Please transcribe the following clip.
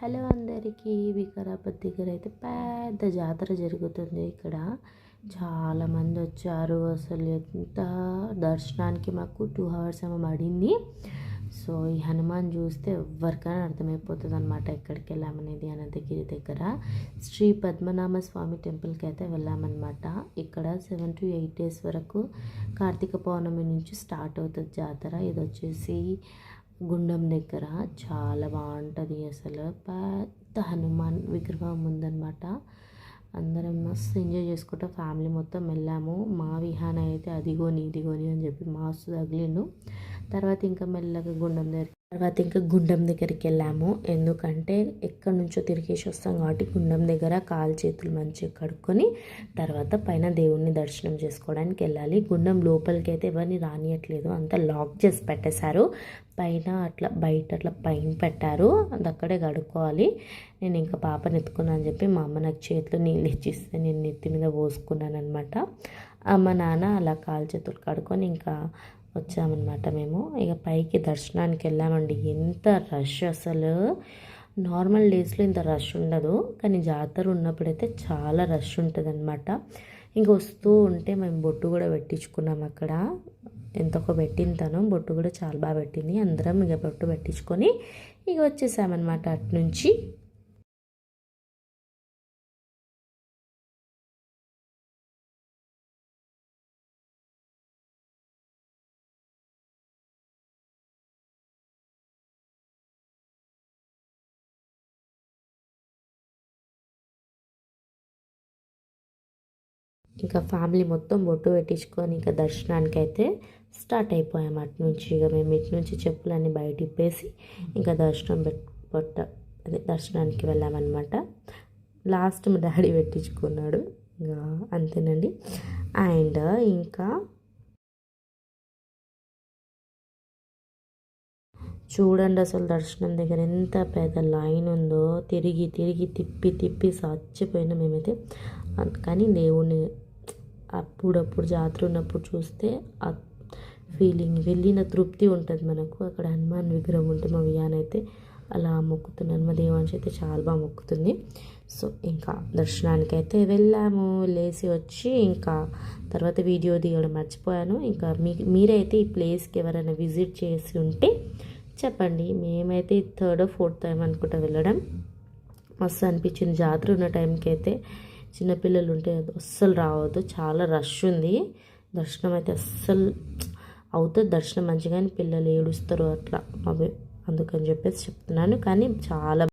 Hello అందరికీ. వికారాబాద్ దగ్గర అయితే పెద్ద జాతర జరుగుతుంది. ఇక్కడ చాలామంది వచ్చారు. అసలు ఎంత దర్శనానికి మాకు 2 hours ఏమో పడింది. సో ఈ హనుమాన్ చూస్తే ఎవరికైనా అర్థమైపోతుంది అనమాట ఎక్కడికి వెళ్ళామనేది. అనంతగిరి దగ్గర శ్రీ పద్మనాభ స్వామి టెంపుల్కి అయితే వెళ్ళామన్నమాట. ఇక్కడ 7 to 8 days వరకు కార్తీక పౌర్ణమి నుంచి స్టార్ట్ అవుతుంది జాతర. ఇది వచ్చేసి గుండం దగ్గర చాలా బాగుంటుంది. అసలు పెద్ద హనుమాన్ విగ్రహం ఉందన్నమాట. అందరం మస్తు ఎంజాయ్ చేసుకుంటూ ఫ్యామిలీ మొత్తం వెళ్ళాము. మా విహాన అయితే అదిగోని ఇదిగోని అని చెప్పి మస్తు తగిలిండు. తర్వాత ఇంకా మెల్లగా గుండం దగ్గరికి వెళ్ళాము. ఎందుకంటే ఎక్కడి నుంచో తిరిగేసి వస్తాం కాబట్టి గుండం దగ్గర కాలు చేతులు మంచిగా కడుక్కొని తర్వాత పైన దేవుణ్ణి దర్శనం చేసుకోవడానికి వెళ్ళాలి. గుండం లోపలికి అయితే ఎవరిని రానియట్లేదు, అంతా లాక్ చేసి పెట్టేశారు. పైన అట్లా బయట అట్లా పైన పెట్టారు, అది అక్కడే కడుక్కోవాలి. నేను ఇంకా పాపని ఎత్తుకున్నాను అని చెప్పి మా అమ్మ నాకు చేతిలో నీళ్ళు ఇచ్చిస్తే నేను నెత్తి మీద పోసుకున్నాను అనమాట. అమ్మ నాన్న అలా కాలు చేతులు కడుక్కొని ఇంకా వచ్చామన్నమాట. మేము ఇక పైకి దర్శనానికి వెళ్ళామండి. ఎంత రష్ అసలు! నార్మల్ డేస్లో ఇంత రష్ ఉండదు, కానీ జాతర ఉన్నప్పుడైతే చాలా రష్ ఉంటుంది అనమాట. ఇంక వస్తూ ఉంటే మేము బొట్టు కూడా పెట్టించుకున్నాం అక్కడ. ఎంతకో పెట్టింది తను, బొట్టు కూడా చాలా బాగా పెట్టింది. అందరం ఇక బొట్టు పెట్టించుకొని ఇక వచ్చేసామన్నమాట అటు నుంచి. ఇంకా ఫ్యామిలీ మొత్తం బొట్టు పెట్టించుకొని ఇంకా దర్శనానికి అయితే స్టార్ట్ అయిపోయాము. అటు నుంచి ఇక మేము ఇటు నుంచి చెప్పులన్నీ బయట ఇప్పేసి ఇంకా దర్శనానికి వెళ్ళామన్నమాట. లాస్ట్ మా డాడీ పెట్టించుకున్నాడు. ఇంకా అంతేనండి. అండ్ ఇంకా చూడండి అసలు దర్శనం దగ్గర ఎంత పెద్ద లైన్ ఉందో. తిరిగి తిరిగి తిప్పి తిప్పి చచ్చిపోయినా మేమైతే. కానీ దేవుణ్ణి అప్పుడప్పుడు జాతర ఉన్నప్పుడు చూస్తే ఆ ఫీలింగ్, వెళ్ళిన తృప్తి ఉంటుంది మనకు. అక్కడ హనుమాన్ విగ్రహం ఉంటే మా వియానైతే అలా మొక్కుతున్నాను. మా దేవాంశ అయితే చాలా బాగా మొక్కుతుంది. సో ఇంకా దర్శనానికి అయితే వెళ్ళాము. లేచి వచ్చి ఇంకా తర్వాత వీడియో తీయడం మర్చిపోయాను. ఇంకా మీరైతే ఈ ప్లేస్కి ఎవరైనా విజిట్ చేసి ఉంటే చెప్పండి. మేమైతే 3rd or 4th టైం అనుకుంటా వెళ్ళడం. మస్తు అనిపించింది. జాతర ఉన్న టైంకి అయితే చిన్నపిల్లలు ఉంటే అస్సలు రావద్దు, చాలా రష్ ఉంది. దర్శనం అయితే అస్సలు అవుతుంది దర్శనం మంచిగానే, పిల్లలు ఏడుస్తారు అట్లా అవి, అందుకని చెప్పేసి చెప్తున్నాను. కానీ చాలా